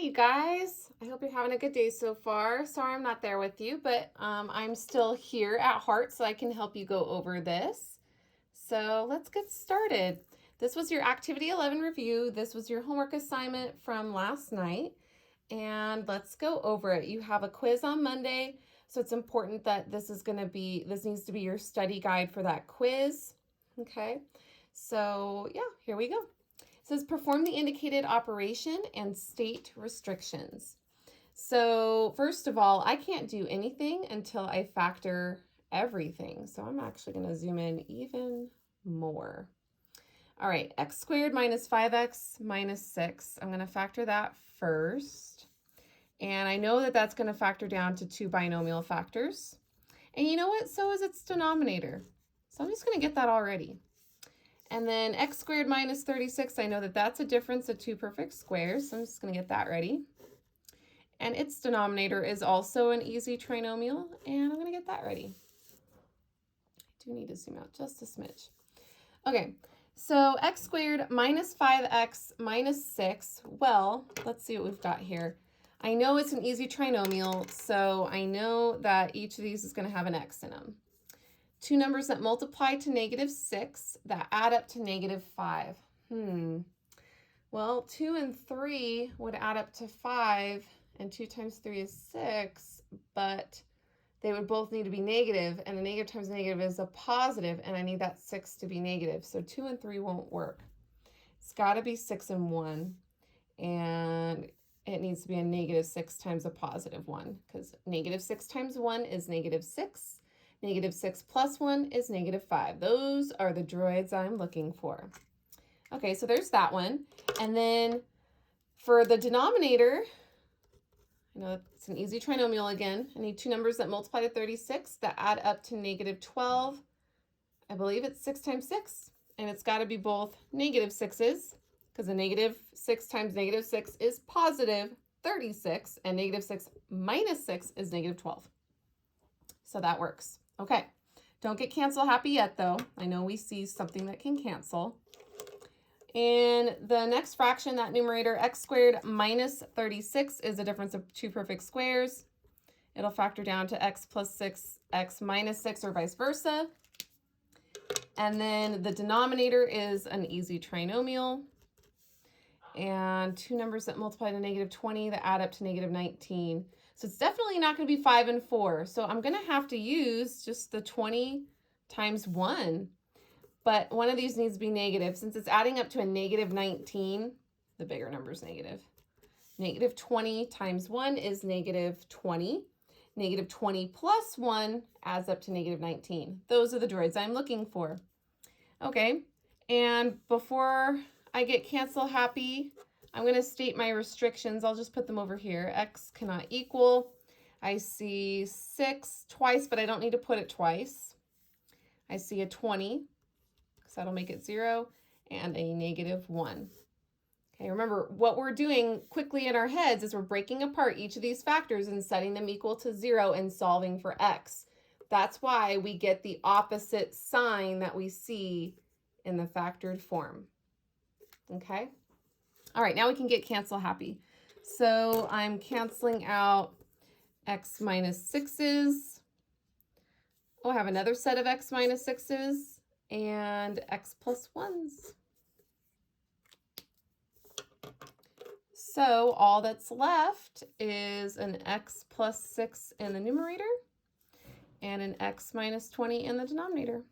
you guys. I hope you're having a good day so far. Sorry I'm not there with you, but I'm still here at heart so I can help you go over this. So let's get started. This was your Activity 11 review. This was your homework assignment from last night. And let's go over it. You have a quiz on Monday, so it's important that this needs to be your study guide for that quiz. Okay, so yeah, here we go. It says perform the indicated operation and state restrictions. So first of all, I can't do anything until I factor everything. So I'm actually going to zoom in even more. All right, x squared minus 5x minus 6. I'm going to factor that first. And I know that that's going to factor down to two binomial factors. And you know what? So is its denominator. So I'm just going to get that already. And then x squared minus 36, I know that that's a difference of two perfect squares, so I'm just going to get that ready. And its denominator is also an easy trinomial, and I'm going to get that ready. I do need to zoom out just a smidge. Okay, so x squared minus 5x minus 6, well, let's see what we've got here. I know it's an easy trinomial, so I know that each of these is going to have an x in them. Two numbers that multiply to -6 that add up to -5. Well, 2 and 3 would add up to 5, and 2 times 3 is 6, but they would both need to be negative, and a negative times a negative is a positive, and I need that 6 to be negative. So 2 and 3 won't work. It's got to be 6 and 1, and it needs to be a -6 times a positive 1, because -6 times 1 is -6. -6 plus 1 is -5. Those are the droids I'm looking for. Okay, so there's that one. And then for the denominator, I know it's an easy trinomial again. I need two numbers that multiply to 36 that add up to -12. I believe it's 6 times 6. And it's got to be both -6s, because a -6 times -6 is positive 36, and -6 minus 6 is -12. So that works. Okay, don't get cancel happy yet though. I know we see something that can cancel. In the next fraction, that numerator x squared minus 36 is a difference of two perfect squares. It'll factor down to x plus 6, x minus 6, or vice versa. And then the denominator is an easy trinomial. And two numbers that multiply to -20 that add up to -19. So it's definitely not going to be 5 and 4. So I'm going to have to use just the 20 times 1. But one of these needs to be negative. Since it's adding up to a -19, the bigger number is negative. -20 times 1 is -20. -20 plus 1 adds up to -19. Those are the droids I'm looking for. Okay, and before I get cancel happy, I'm going to state my restrictions. I'll just put them over here. X cannot equal. I see 6 twice, but I don't need to put it twice. I see a 20, because that'll make it 0, and a -1. Okay, remember, what we're doing quickly in our heads is we're breaking apart each of these factors and setting them equal to 0 and solving for x. That's why we get the opposite sign that we see in the factored form. Okay? All right, now we can get cancel happy. So I'm canceling out x minus 6's. Oh, I have another set of x minus 6's and x plus 1's. So all that's left is an x plus 6 in the numerator and an x minus 20 in the denominator.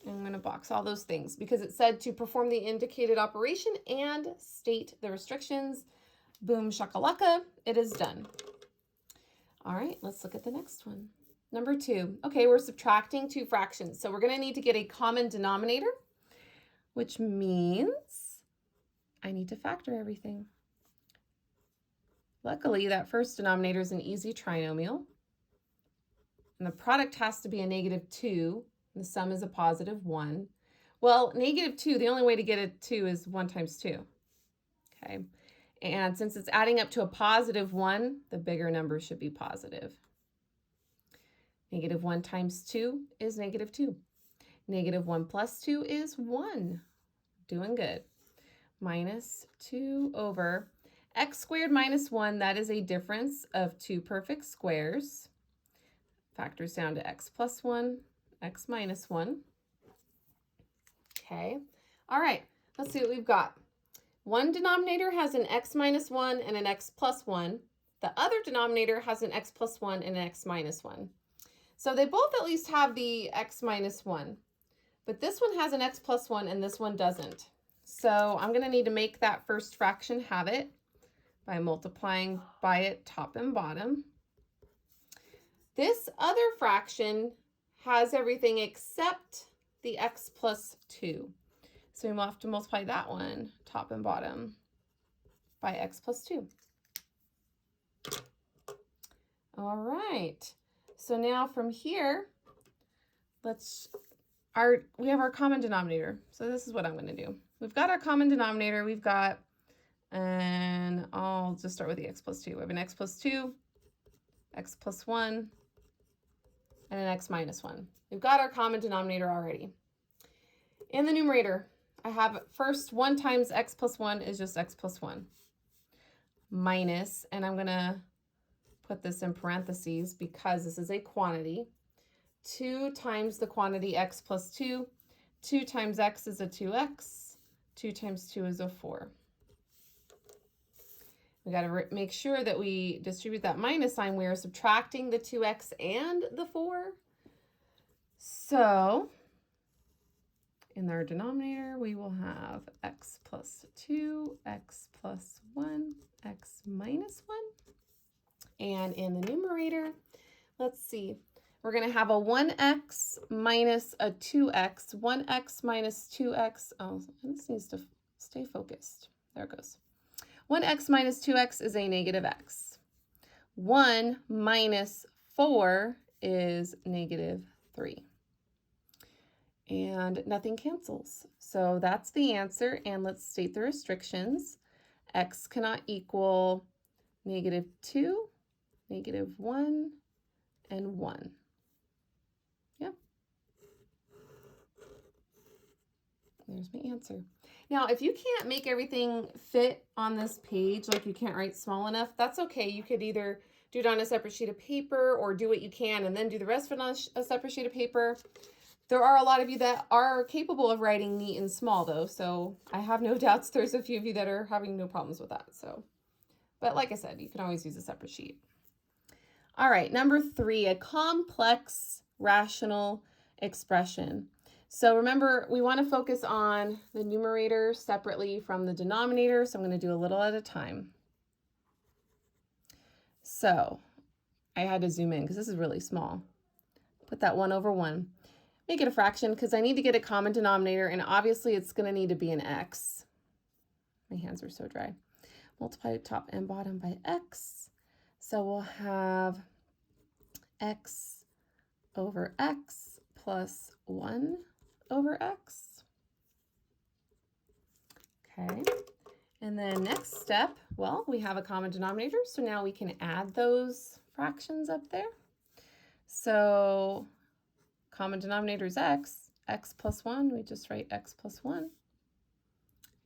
I'm going to box all those things because it said to perform the indicated operation and state the restrictions. Boom shakalaka, it is done. All right, let's look at the next one. Number 2. Okay, we're subtracting two fractions. So we're going to need to get a common denominator, which means I need to factor everything. Luckily, that first denominator is an easy trinomial. And the product has to be a -2. The sum is a +1. Well, -2, the only way to get a 2 is 1 times 2. Okay. And since it's adding up to a +1, the bigger number should be positive. -1 times 2 is -2. -1 plus 2 is 1. Doing good. Minus 2 over. X squared minus 1, that is a difference of 2 perfect squares. Factors down to x plus 1, x minus 1. Okay, all right, let's see what we've got. One denominator has an x minus 1 and an x plus 1. The other denominator has an x plus 1 and an x minus 1. So they both at least have the x minus 1. But this one has an x plus 1 and this one doesn't. So I'm going to need to make that first fraction have it by multiplying by it top and bottom. This other fraction has everything except the x plus 2. So we will have to multiply that one top and bottom by x plus 2. All right. So now from here, we have our common denominator. So this is what I'm going to do. We've got our common denominator. We've got, and I'll just start with the x plus 2. We have an x plus 2, x plus 1, and an x minus 1. We've got our common denominator already. In the numerator, I have first 1 times x plus 1 is just x plus 1. Minus, and I'm going to put this in parentheses because this is a quantity. 2 times the quantity x plus 2. 2 times x is a 2x. 2 times 2 is a 4. We got to make sure that we distribute that minus sign. We are subtracting the 2x and the 4. So in our denominator, we will have x plus 2, x plus 1, x minus 1. And in the numerator, let's see, we're going to have a 1x minus a 2x, 1x minus 2x. Oh, this needs to stay focused. There it goes. 1x minus 2x is a negative x. 1 minus 4 is negative 3. And nothing cancels. So that's the answer. And let's state the restrictions. X cannot equal negative 2, negative 1, and 1. Yep. There's my answer. Now, if you can't make everything fit on this page, like you can't write small enough, that's okay. You could either do it on a separate sheet of paper or do what you can and then do the rest of it on a separate sheet of paper. There are a lot of you that are capable of writing neat and small, though, so I have no doubts there's a few of you that are having no problems with that. So, but like I said, you can always use a separate sheet. All right, number 3, a complex rational expression. So remember, we want to focus on the numerator separately from the denominator, so I'm going to do a little at a time. So I had to zoom in because this is really small. Put that 1 over 1. Make it a fraction because I need to get a common denominator, and obviously it's going to need to be an x. My hands are so dry. Multiply top and bottom by x. So we'll have x over x plus 1 over x. Okay. And then next step, well, we have a common denominator, so now we can add those fractions up there. So common denominator is x. X plus 1, we just write x plus 1.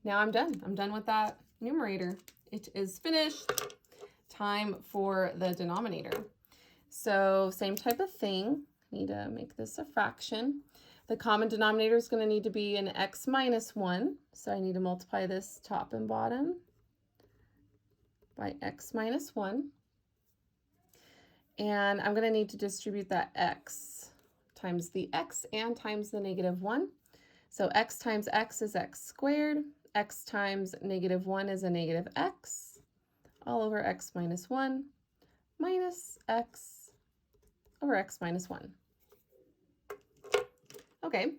Now I'm done. I'm done with that numerator. It is finished. Time for the denominator. So same type of thing. Need to make this a fraction. The common denominator is going to need to be an x minus 1. So I need to multiply this top and bottom by x minus 1. And I'm going to need to distribute that x times the x and times the negative 1. So x times x is x squared. X times negative 1 is a negative x, all over x minus 1 minus x over x minus 1. Okay,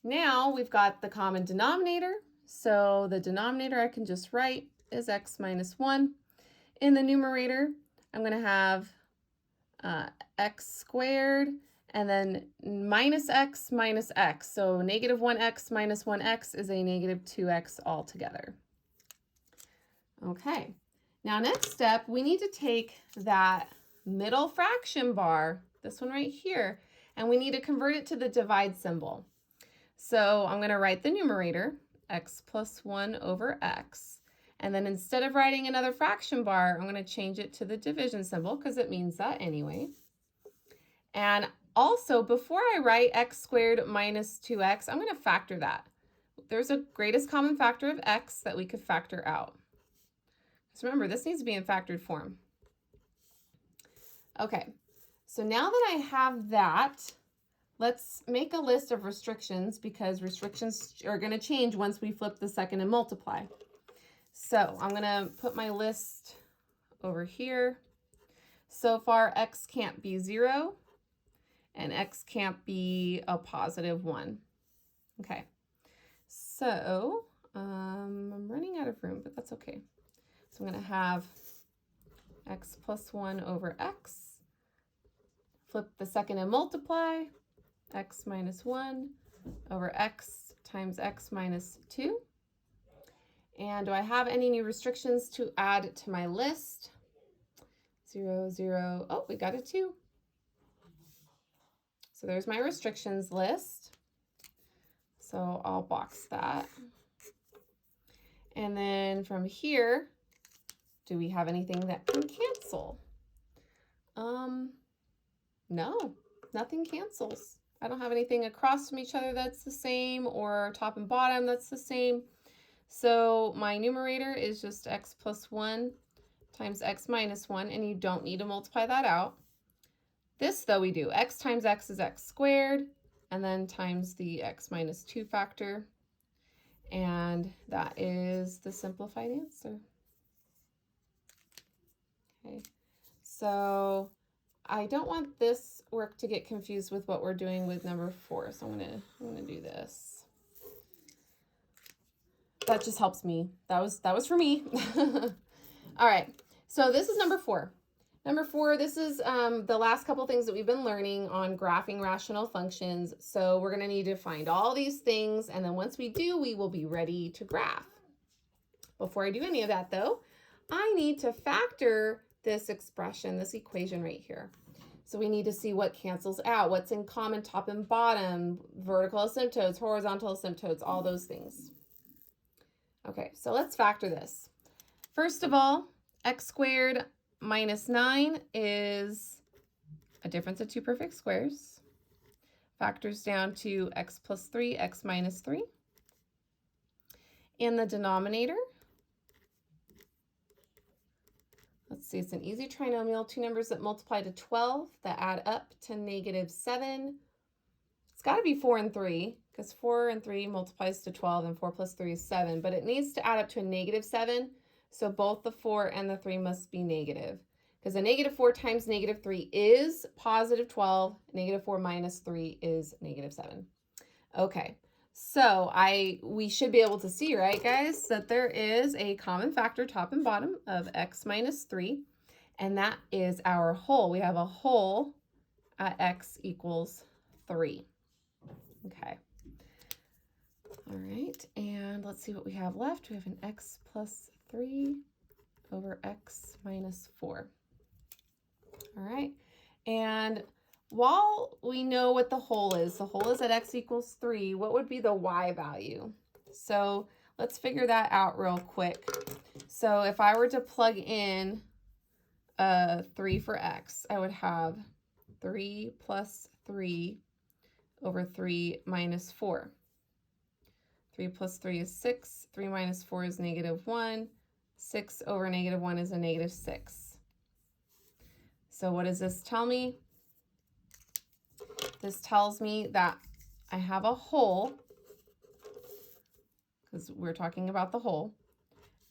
now we've got the common denominator. So the denominator I can just write is x minus 1. In the numerator, I'm going to have x squared and then minus x minus x. So negative 1x minus 1x is a negative 2x altogether. Okay, now next step, we need to take that middle fraction bar, this one right here, and we need to convert it to the divide symbol. So I'm going to write the numerator, x plus 1 over x. And then instead of writing another fraction bar, I'm going to change it to the division symbol because it means that anyway. And also, before I write x squared minus 2x, I'm going to factor that. There's a greatest common factor of x that we could factor out. So remember, this needs to be in factored form. Okay, so now that I have that, let's make a list of restrictions because restrictions are going to change once we flip the second and multiply. So I'm going to put my list over here. So far, x can't be 0 and x can't be a positive 1. Okay, so I'm running out of room, but that's okay. So I'm going to have x plus 1 over x. Flip the second and multiply. X minus 1 over x times x minus 2. And do I have any new restrictions to add to my list? 0, 0. Oh, we got a 2. So there's my restrictions list. So I'll box that. And then from here, do we have anything that can cancel? No, nothing cancels. I don't have anything across from each other that's the same or top and bottom that's the same. So my numerator is just x plus 1 times x minus 1, and you don't need to multiply that out. This, though, we do. X times x is x squared, and then times the x minus 2 factor. And that is the simplified answer. Okay, so I don't want this work to get confused with what we're doing with number 4, so I'm gonna do this. That just helps me. That was for me. All right, so this is number 4. Number 4, this is the last couple things that we've been learning on graphing rational functions. So we're gonna need to find all these things, and then once we do, we will be ready to graph. Before I do any of that though, I need to factor this expression, this equation right here. So we need to see what cancels out, what's in common top and bottom, vertical asymptotes, horizontal asymptotes, all those things. Okay, so let's factor this. First of all, x squared minus 9 is a difference of two perfect squares. Factors down to x plus 3, x minus 3. In the denominator, let's see, it's an easy trinomial, two numbers that multiply to 12 that add up to -7. It's got to be 4 and 3 because 4 and 3 multiplies to 12 and 4 plus 3 is 7, but it needs to add up to a -7. So both the 4 and the 3 must be negative because a -4 times -3 is positive 12. -4 minus 3 is -7. Okay, so we should be able to see, right, guys, that there is a common factor top and bottom of x minus 3, and that is our whole. We have a whole at x equals 3. Okay. All right, and let's see what we have left. We have an x plus 3 over x minus 4. All right, and while we know what the whole is at x equals 3, what would be the y value? So let's figure that out real quick. So if I were to plug in 3 for x, I would have 3 plus 3 over 3 minus 4. 3 plus 3 is 6. 3 minus 4 is -1. 6 over -1 is a -6. So what does this tell me? This tells me that I have a whole, because we're talking about the whole,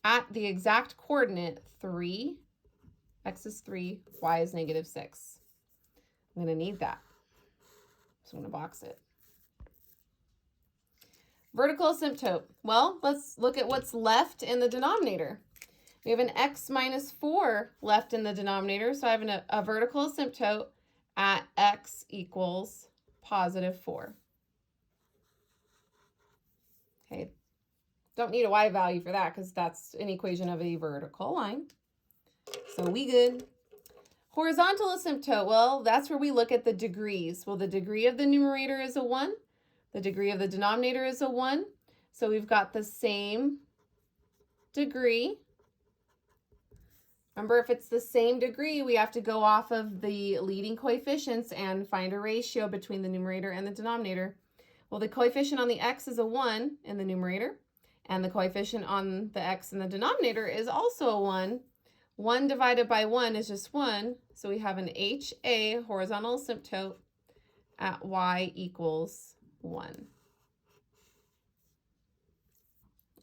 at the exact coordinate 3, x is 3, y is -6. I'm going to need that. So I'm going to box it. Vertical asymptote. Well, let's look at what's left in the denominator. We have an x minus 4 left in the denominator, so I have a vertical asymptote at x equals +4. Okay, don't need a y value for that because that's an equation of a vertical line. So we good. Horizontal asymptote, well, that's where we look at the degrees. Well, the degree of the numerator is a 1. The degree of the denominator is a 1. So we've got the same degree. Remember, if it's the same degree, we have to go off of the leading coefficients and find a ratio between the numerator and the denominator. Well, the coefficient on the x is a 1 in the numerator, and the coefficient on the x in the denominator is also a 1. 1 divided by 1 is just 1, so we have an HA, horizontal asymptote, at y equals 1.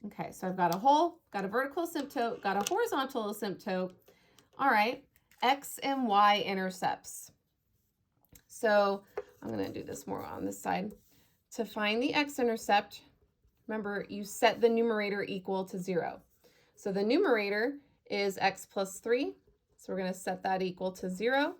Okay, so I've got a hole, got a vertical asymptote, got a horizontal asymptote. All right, x and y intercepts. So I'm going to do this more on this side. To find the x-intercept, remember, you set the numerator equal to 0. So the numerator is x plus 3. So we're going to set that equal to 0.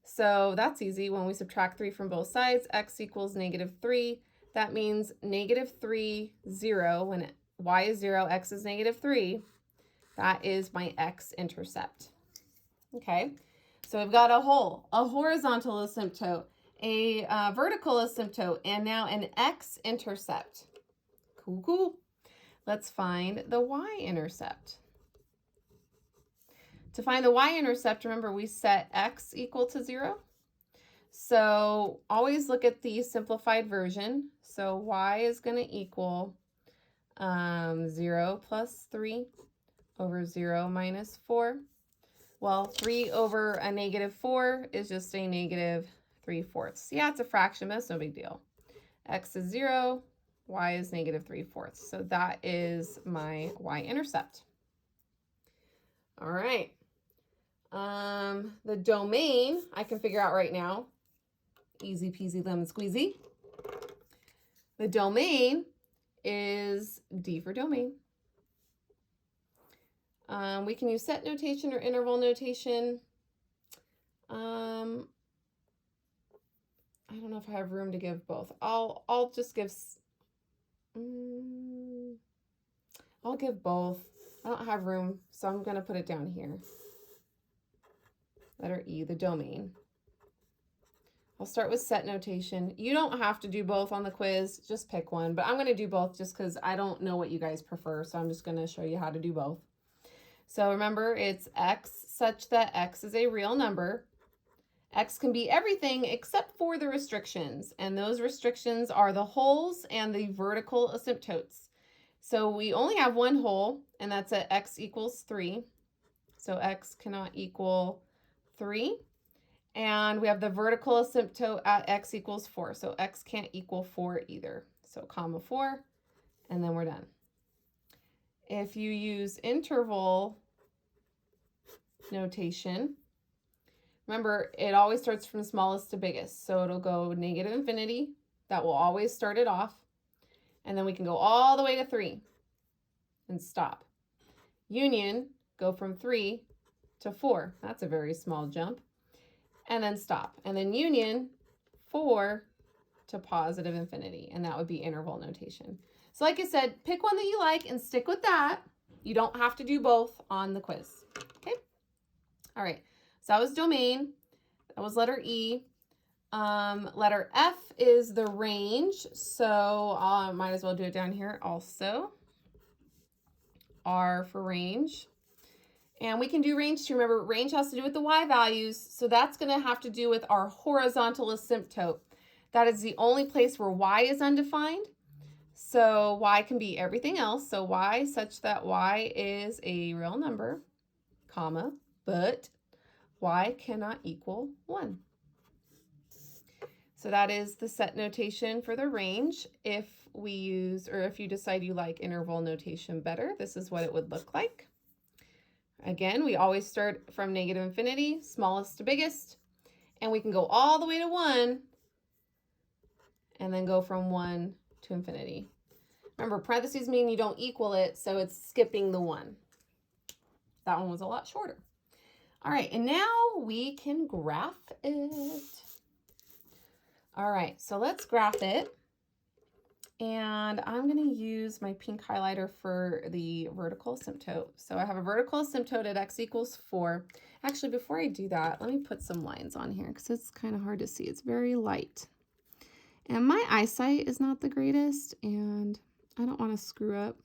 So that's easy. When we subtract 3 from both sides, x equals -3. That means -3, 0. When y is 0, x is -3. That is my x-intercept. Okay, so we've got a hole, a horizontal asymptote, a vertical asymptote, and now an x-intercept. Cool, cool. Let's find the y-intercept. To find the y-intercept, remember we set x equal to 0. So always look at the simplified version. So y is going to equal 0 plus 3 over 0 minus 4. Well, 3 over a -4 is just a -3/4. Yeah, it's a fraction, but it's no big deal. X is 0, y is -3/4. So that is my y-intercept. All right. The domain I can figure out right now. Easy peasy lemon squeezy. The domain is D for domain. We can use set notation or interval notation. I don't know if I have room to give both. I'll just give. I'll give both. I don't have room, so I'm gonna put it down here. Letter E, the domain. I'll start with set notation. You don't have to do both on the quiz, just pick one, but I'm going to do both just because I don't know what you guys prefer, so I'm just going to show you how to do both. So remember, it's x such that x is a real number. X can be everything except for the restrictions, and those restrictions are the holes and the vertical asymptotes. So we only have one hole, and that's at x equals 3. So x cannot equal 3. And we have the vertical asymptote at x equals 4. So x can't equal 4 either. So comma 4, and then we're done. If you use interval notation, remember, it always starts from smallest to biggest. So it'll go -infinity. That will always start it off. And then we can go all the way to 3 and stop. Union, go from 3 to 4. That's a very small jump. And then stop. And then union, 4 to positive infinity. And that would be interval notation. So like I said, pick one that you like and stick with that. You don't have to do both on the quiz. Okay? All right. So that was domain. That was letter E. Letter F is the range. So I might as well do it down here also. R for range. And we can do range too. Remember, range has to do with the y values, so that's going to have to do with our horizontal asymptote. That is the only place where y is undefined. So y can be everything else. So y such that y is a real number, comma, but y cannot equal 1. So that is the set notation for the range. If we use, or if you decide you like interval notation better, this is what it would look like. Again, we always start from -infinity, smallest to biggest, and we can go all the way to 1 and then go from 1 to infinity. Remember, parentheses mean you don't equal it, so it's skipping the 1. That one was a lot shorter. All right, and now we can graph it. All right, so let's graph it. And I'm going to use my pink highlighter for the vertical asymptote. So I have a vertical asymptote at x equals 4. Actually, before I do that, let me put some lines on here because it's kind of hard to see. It's very light. And my eyesight is not the greatest, and I don't want to screw up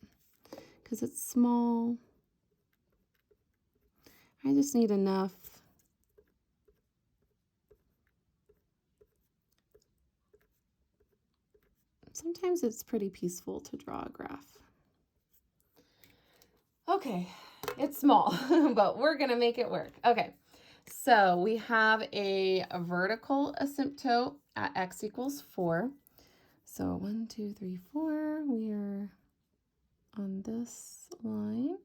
because it's small. I just need enough. Sometimes it's pretty peaceful to draw a graph. Okay, it's small, but we're gonna make it work. Okay, so we have a vertical asymptote at x equals 4. So 1, 2, 3, 4, we are on this line.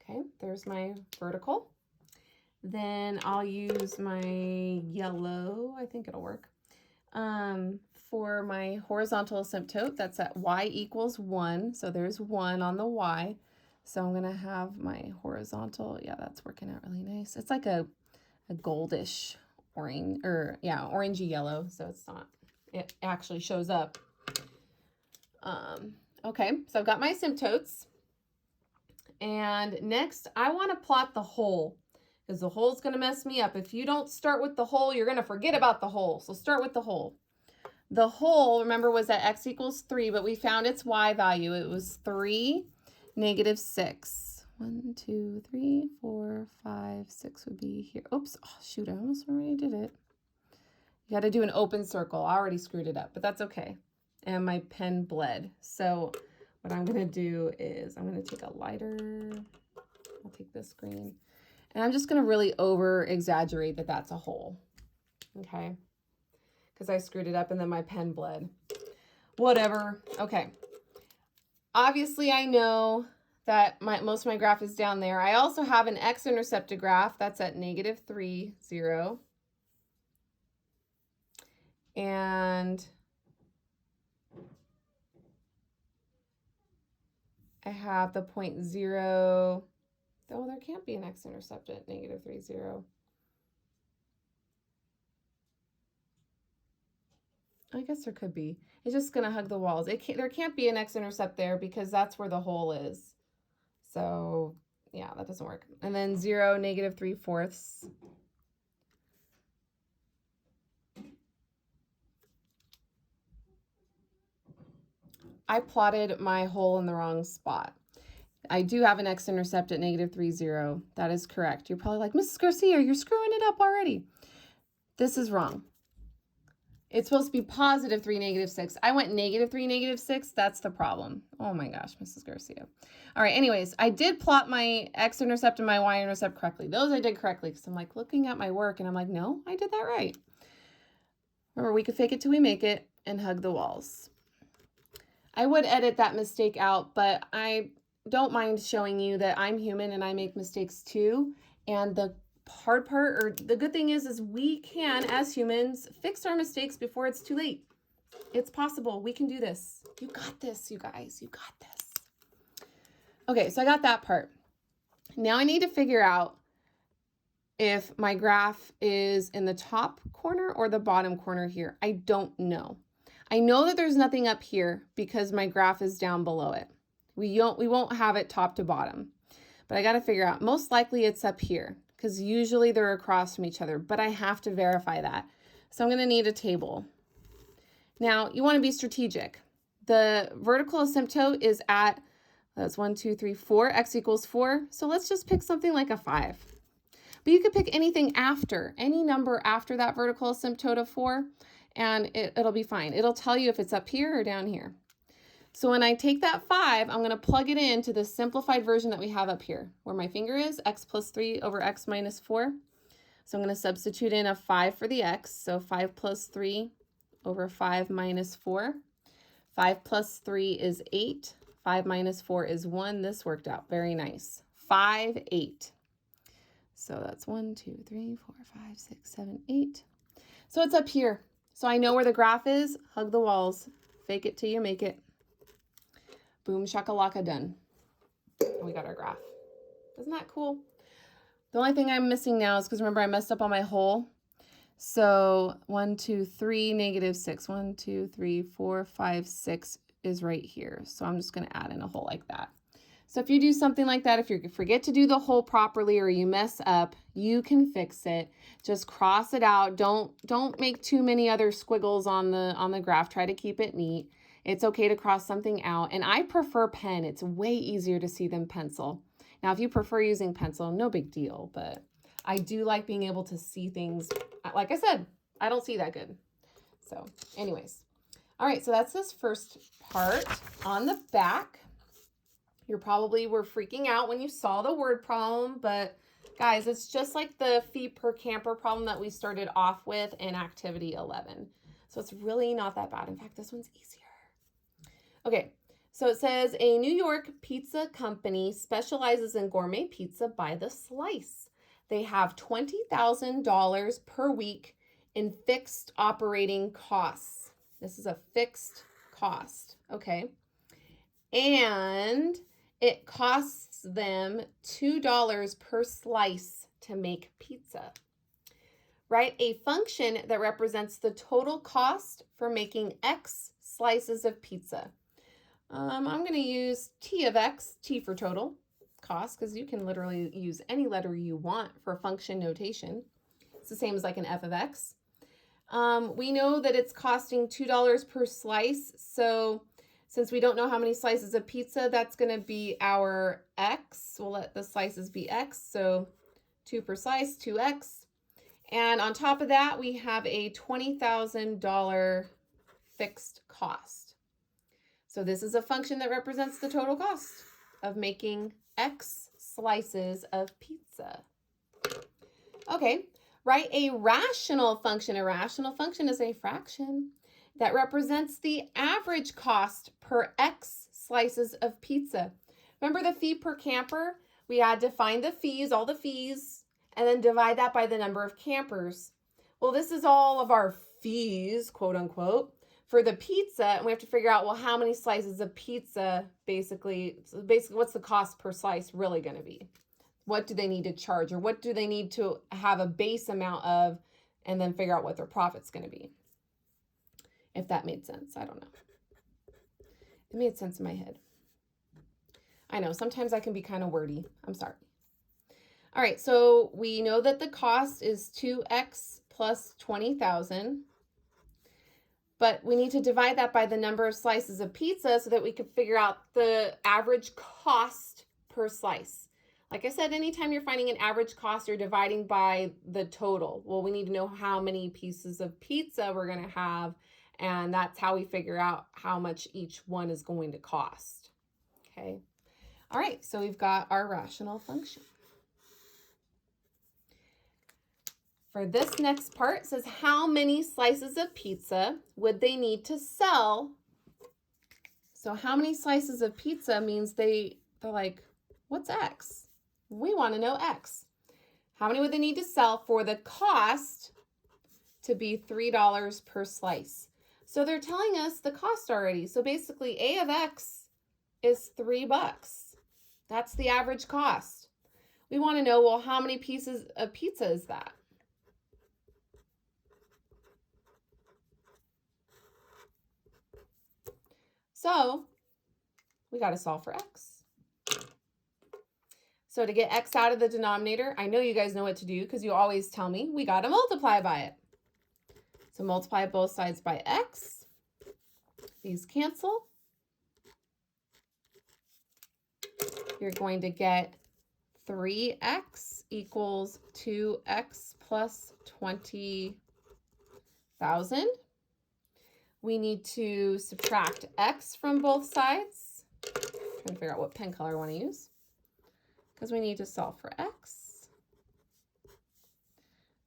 Okay, there's my vertical. Then I'll use my yellow, I think it'll work, for my horizontal asymptote. That's at y equals 1. So there's 1 on the y. So I'm going to have my horizontal. Yeah, that's working out really nice. It's like a goldish orange, or yeah, orangey yellow. So it's not, it actually shows up. Okay, so I've got my asymptotes. And next, I want to plot the hole, because the hole's going to mess me up. If you don't start with the hole, you're going to forget about the hole. So start with the hole. The hole, remember, was at x equals 3, but we found its y value. It was 3, negative 6. 1, 2, 3, 4, 5, 6 would be here. Oops, oh, shoot, I almost already did it. You got to do an open circle. I already screwed it up, but that's okay. And my pen bled. So what I'm going to do is I'm going to take a lighter, I'll take this green, and I'm just going to really over exaggerate that that's a hole. Okay. Because I screwed it up and then my pen bled. Whatever. Okay. Obviously, I know that most of my graph is down there. I also have an x-intercepted graph. That's at negative 3, 0. And I have the point 0. Oh, there can't be an x-intercept at negative 3, 0. I guess there could be. It's just going to hug the walls. There can't be an x-intercept there because that's where the hole is. So, yeah, that doesn't work. And then 0, negative 3/4. I plotted my hole in the wrong spot. I do have an x-intercept at negative 3, 0. That is correct. You're probably like, Mrs. Garcia, you're screwing it up already. This is wrong. It's supposed to be positive 3, negative 6. I went negative 3, negative 6. That's the problem. Oh my gosh, Mrs. Garcia. All right, anyways, I did plot my x-intercept and my y-intercept correctly. Those I did correctly because I'm like looking at my work and I'm like, no, I did that right. Remember, we could fake it till we make it and hug the walls. I would edit that mistake out, but I don't mind showing you that I'm human and I make mistakes too. And the hard part, or the good thing is we can, as humans, fix our mistakes before it's too late. It's possible. We can do this. You got this, you guys. You got this. Okay, so I got that part. Now I need to figure out if my graph is in the top corner or the bottom corner here. I don't know. I know that there's nothing up here because my graph is down below it. We won't have it top to bottom, but I got to figure out. Most likely it's up here because usually they're across from each other, but I have to verify that. So I'm going to need a table. Now you want to be strategic. The vertical asymptote is at, that's 1, 2, 3, 4, x equals 4. So let's just pick something like a 5. But you could pick anything after, any number after that vertical asymptote of 4, and it'll be fine. It'll tell you if it's up here or down here. So when I take that 5, I'm going to plug it into the simplified version that we have up here, where my finger is, x plus 3 over x minus 4. So I'm going to substitute in a 5 for the x, so 5 plus 3 over 5 minus 4. 5 plus 3 is 8. 5 minus 4 is 1. This worked out very nice. 5, 8. So that's 1, 2, 3, 4, 5, 6, 7, 8. So it's up here. So I know where the graph is. Hug the walls. Fake it till you make it. Boom, shakalaka, done. And we got our graph. Isn't that cool? The only thing I'm missing now is because remember I messed up on my hole. So 1, 2, 3, negative 6. 1, 2, 3, 4, 5, 6 is right here. So I'm just going to add in a hole like that. So if you do something like that, if you forget to do the hole properly or you mess up, you can fix it. Just cross it out. Don't make too many other squiggles on the graph. Try to keep it neat. It's okay to cross something out. And I prefer pen. It's way easier to see than pencil. Now, if you prefer using pencil, no big deal. But I do like being able to see things. Like I said, I don't see that good. So anyways. All right, so that's this first part. On the back, you probably were freaking out when you saw the word problem, but guys, it's just like the fee per camper problem that we started off with in activity 11. So it's really not that bad. In fact, this one's easier. Okay, so it says a New York pizza company specializes in gourmet pizza by the slice. They have $20,000 per week in fixed operating costs. This is a fixed cost, okay? And it costs them $2 per slice to make pizza. Write a function that represents the total cost for making X slices of pizza. I'm going to use T of X, T for total cost, because you can literally use any letter you want for function notation. It's the same as like an F of X. We know that it's costing $2 per slice. So since we don't know how many slices of pizza, that's going to be our X. We'll let the slices be X. So 2 per slice, 2X. And on top of that, we have a $20,000 fixed cost. So this is a function that represents the total cost of making X slices of pizza. Okay. Write a rational function. A rational function is a fraction that represents the average cost per X slices of pizza. Remember the fee per camper? We had to find the fees, all the fees, and then divide that by the number of campers. Well, this is all of our fees, quote unquote, for the pizza, and we have to figure out, well, how many slices of pizza basically what's the cost per slice really going to be? What do they need to charge, or what do they need to have a base amount of, and then figure out what their profit's going to be? If that made sense, I don't know. It made sense in my head. I know, sometimes I can be kind of wordy. I'm sorry. All right, so we know that the cost is 2X plus 20,000. But we need to divide that by the number of slices of pizza so that we could figure out the average cost per slice. Like I said, anytime you're finding an average cost, you're dividing by the total. Well, we need to know how many pieces of pizza we're going to have, and that's how we figure out how much each one is going to cost. Okay. All right, so we've got our rational function. For this next part, it says how many slices of pizza would they need to sell? So how many slices of pizza means they're like, what's X? We want to know X. How many would they need to sell for the cost to be $3 per slice? So they're telling us the cost already. So basically A of X is $3. That's the average cost. We want to know, well, how many pieces of pizza is that? So we got to solve for X. So to get X out of the denominator, I know you guys know what to do because you always tell me, we got to multiply by it. So multiply both sides by X. These cancel. You're going to get 3X equals 2X plus 20,000. We need to subtract X from both sides. I'm trying to figure out what pen color I want to use, because we need to solve for X.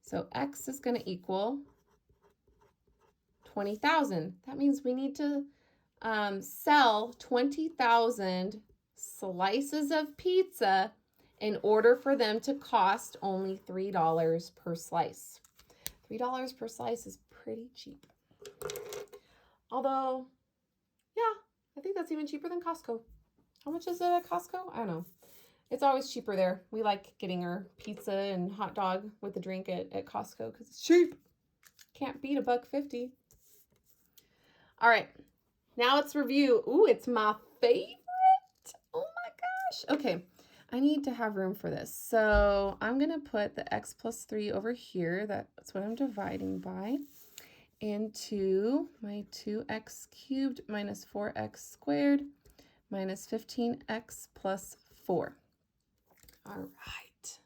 So X is going to equal 20,000. That means we need to sell 20,000 slices of pizza in order for them to cost only $3 per slice. $3 per slice is pretty cheap. Although, yeah, I think that's even cheaper than Costco. How much is it at Costco? I don't know. It's always cheaper there. We like getting our pizza and hot dog with a drink at Costco because it's cheap. Can't beat $1.50. All right, now let's review. Ooh, it's my favorite. Oh my gosh. Okay, I need to have room for this. So I'm going to put the X plus 3 over here. That's what I'm dividing by. into my 2x cubed minus 4x squared minus 15x plus 4. All right.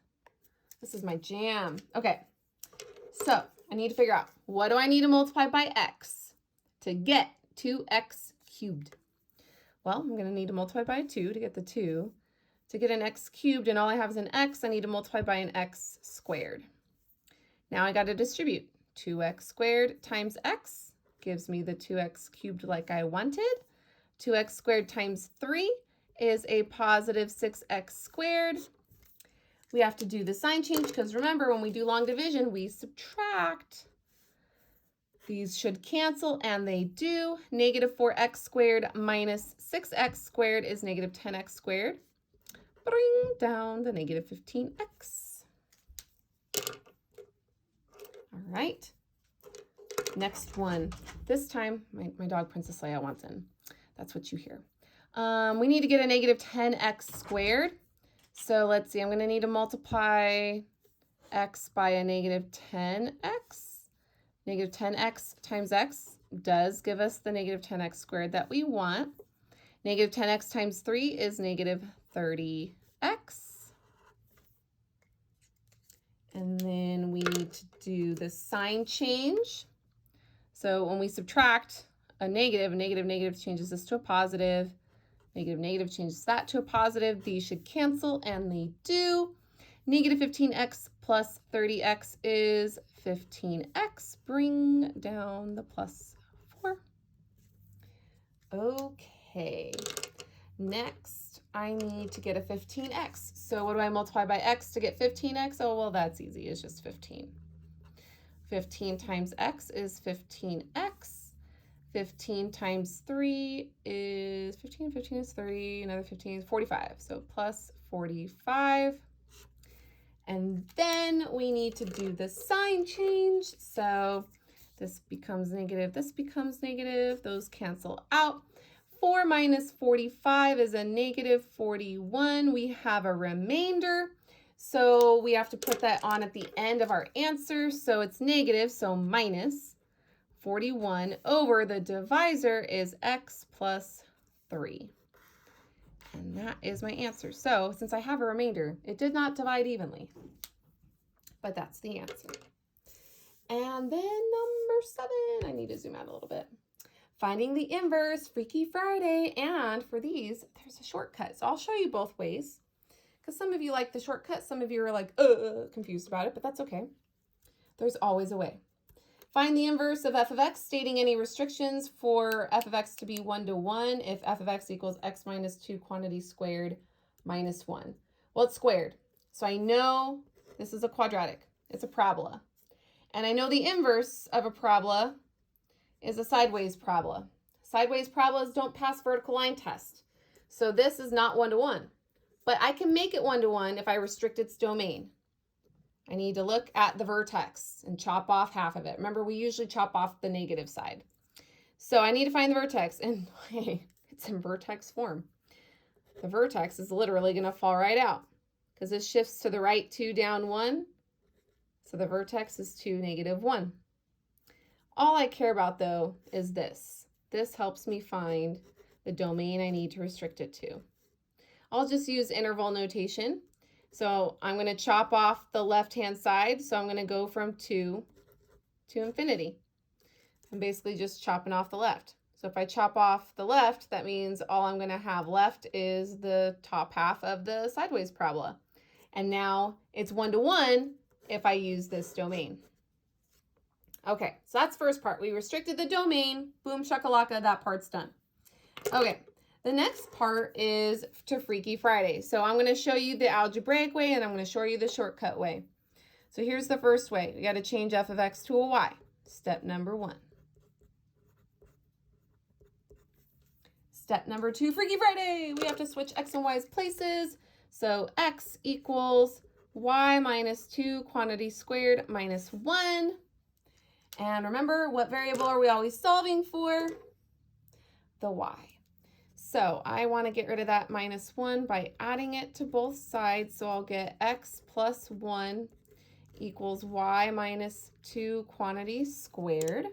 This is my jam. Okay. So I need to figure out, what do I need to multiply by x to get 2x cubed? Well, I'm going to need to multiply by 2 to get the 2. To get an x cubed and all I have is an x, I need to multiply by an x squared. Now I got to distribute. 2x squared times x gives me the 2x cubed like I wanted. 2x squared times 3 is a positive 6x squared. We have to do the sign change because remember, when we do long division, we subtract. These should cancel, and they do. Negative 4x squared minus 6x squared is negative 10x squared. Bring down the negative 15x. All right. Next one. This time, my dog Princess Leia wants in. That's what you hear. We need to get a negative 10x squared. So let's see, I'm going to need to multiply x by a negative 10x. Negative 10x times x does give us the negative 10x squared that we want. Negative 10x times 3 is negative 30x. And then we need to do the sign change. So when we subtract a negative changes this to a positive. Negative changes that to a positive. These should cancel, and they do. Negative 15x plus 30x is 15x. Bring down the plus 4. Okay. Next, I need to get a 15x. So what do I multiply by x to get 15x? Oh, well, that's easy. It's just 15. 15 times x is 15x. 15 times 3 is 15. 15 is 30. Another 15 is 45. So plus 45. And then we need to do the sign change. So this becomes negative. This becomes negative. Those cancel out. 4 minus 45 is a negative 41. We have a remainder. So we have to put that on at the end of our answer. So it's negative, so minus 41 over the divisor is x plus 3. And that is my answer. So since I have a remainder, it did not divide evenly, but that's the answer. And then number 7, I need to zoom out a little bit. Finding the inverse, Freaky Friday. And for these, there's a shortcut. So I'll show you both ways because some of you like the shortcut. Some of you are like, confused about it, but that's okay. There's always a way. Find the inverse of f of x, stating any restrictions for f of x to be 1 to 1 if f of x equals x minus 2 quantity squared minus 1. Well, it's squared. So I know this is a quadratic. It's a parabola. And I know the inverse of a parabola is a sideways parabola. Sideways parabolas don't pass vertical line test. So this is not 1 to 1. But I can make it 1 to 1 if I restrict its domain. I need to look at the vertex and chop off half of it. Remember, we usually chop off the negative side. So I need to find the vertex, and hey, it's in vertex form. The vertex is literally going to fall right out because this shifts to the right 2 down 1. So the vertex is 2, negative 1. All I care about, though, is this. This helps me find the domain I need to restrict it to. I'll just use interval notation. So I'm going to chop off the left-hand side. So I'm going to go from 2 to infinity. I'm basically just chopping off the left. So if I chop off the left, that means all I'm going to have left is the top half of the sideways parabola. And now it's 1 to 1 if I use this domain. Okay, so that's the first part. We restricted the domain. Boom, shakalaka, that part's done. Okay. The next part is to Freaky Friday. So I'm going to show you the algebraic way and I'm going to show you the shortcut way. So here's the first way. We got to change f of x to a y. Step number 1. Step number 2, Freaky Friday. We have to switch x and y's places. So x equals y minus 2 quantity squared minus 1. And remember, what variable are we always solving for? The y. So I want to get rid of that minus 1 by adding it to both sides. So I'll get x plus 1 equals y minus 2 quantity squared.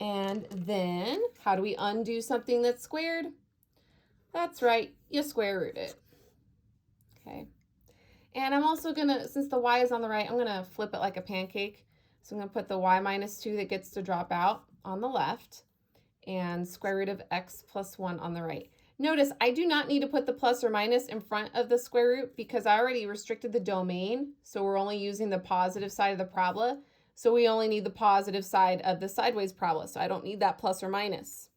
And then how do we undo something that's squared? That's right, you square root it. Okay. And I'm also gonna, since the y is on the right, I'm gonna flip it like a pancake. So I'm gonna put the y minus 2 that gets to drop out on the left and square root of x plus 1 on the right. Notice I do not need to put the plus or minus in front of the square root because I already restricted the domain. So we're only using the positive side of the parabola. So we only need the positive side of the sideways parabola. So I don't need that plus or minus.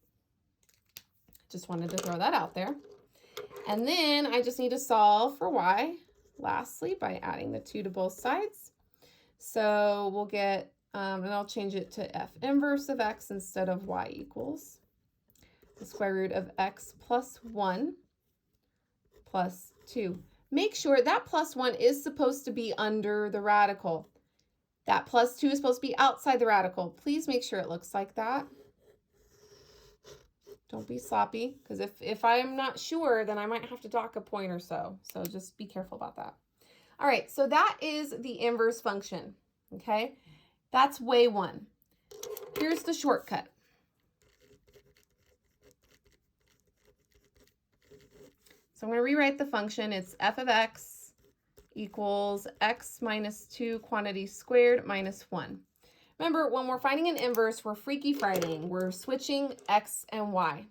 Just wanted to throw that out there. And then I just need to solve for y, lastly, by adding the 2 to both sides. So we'll get, and I'll change it to f inverse of x instead of y equals the square root of x plus 1 plus 2. Make sure that plus 1 is supposed to be under the radical. That plus 2 is supposed to be outside the radical. Please make sure it looks like that. Don't be sloppy, because if I'm not sure, then I might have to dock a point or so. So just be careful about that. All right, so that is the inverse function, okay? That's way one. Here's the shortcut. So I'm going to rewrite the function. It's f of x equals x minus 2 quantity squared minus 1. Remember, when we're finding an inverse, we're Freaky Fridaying. We're switching x and y.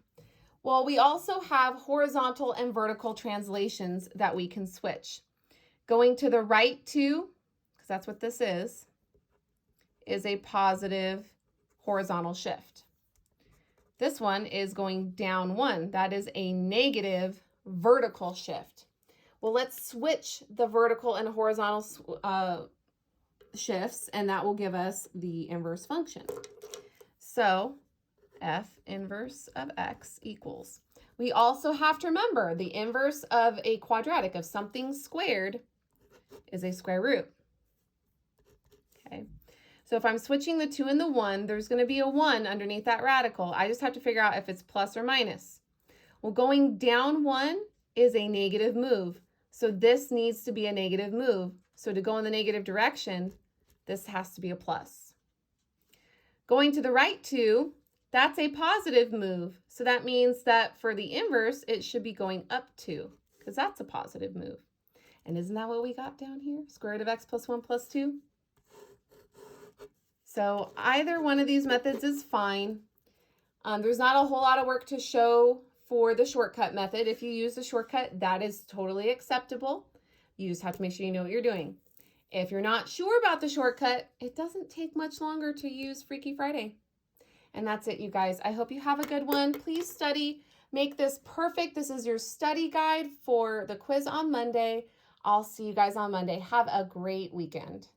Well, we also have horizontal and vertical translations that we can switch. Going to the right 2, because that's what this is a positive horizontal shift. This one is going down 1. That is a negative vertical shift. Well, let's switch the vertical and horizontal shifts, and that will give us the inverse function. So f inverse of x equals. We also have to remember the inverse of a quadratic, of something squared, is a square root. Okay. So if I'm switching the 2 and the 1, there's going to be a 1 underneath that radical. I just have to figure out if it's plus or minus. Well, going down 1 is a negative move. So this needs to be a negative move. So to go in the negative direction, this has to be a plus. Going to the right 2, that's a positive move. So that means that for the inverse, it should be going up 2, because that's a positive move. And isn't that what we got down here? Square root of x plus 1 plus 2. So either one of these methods is fine. There's not a whole lot of work to show for the shortcut method. If you use the shortcut, that is totally acceptable. You just have to make sure you know what you're doing. If you're not sure about the shortcut, it doesn't take much longer to use Freaky Friday. And that's it, you guys. I hope you have a good one. Please study. Make this perfect. This is your study guide for the quiz on Monday. I'll see you guys on Monday. Have a great weekend.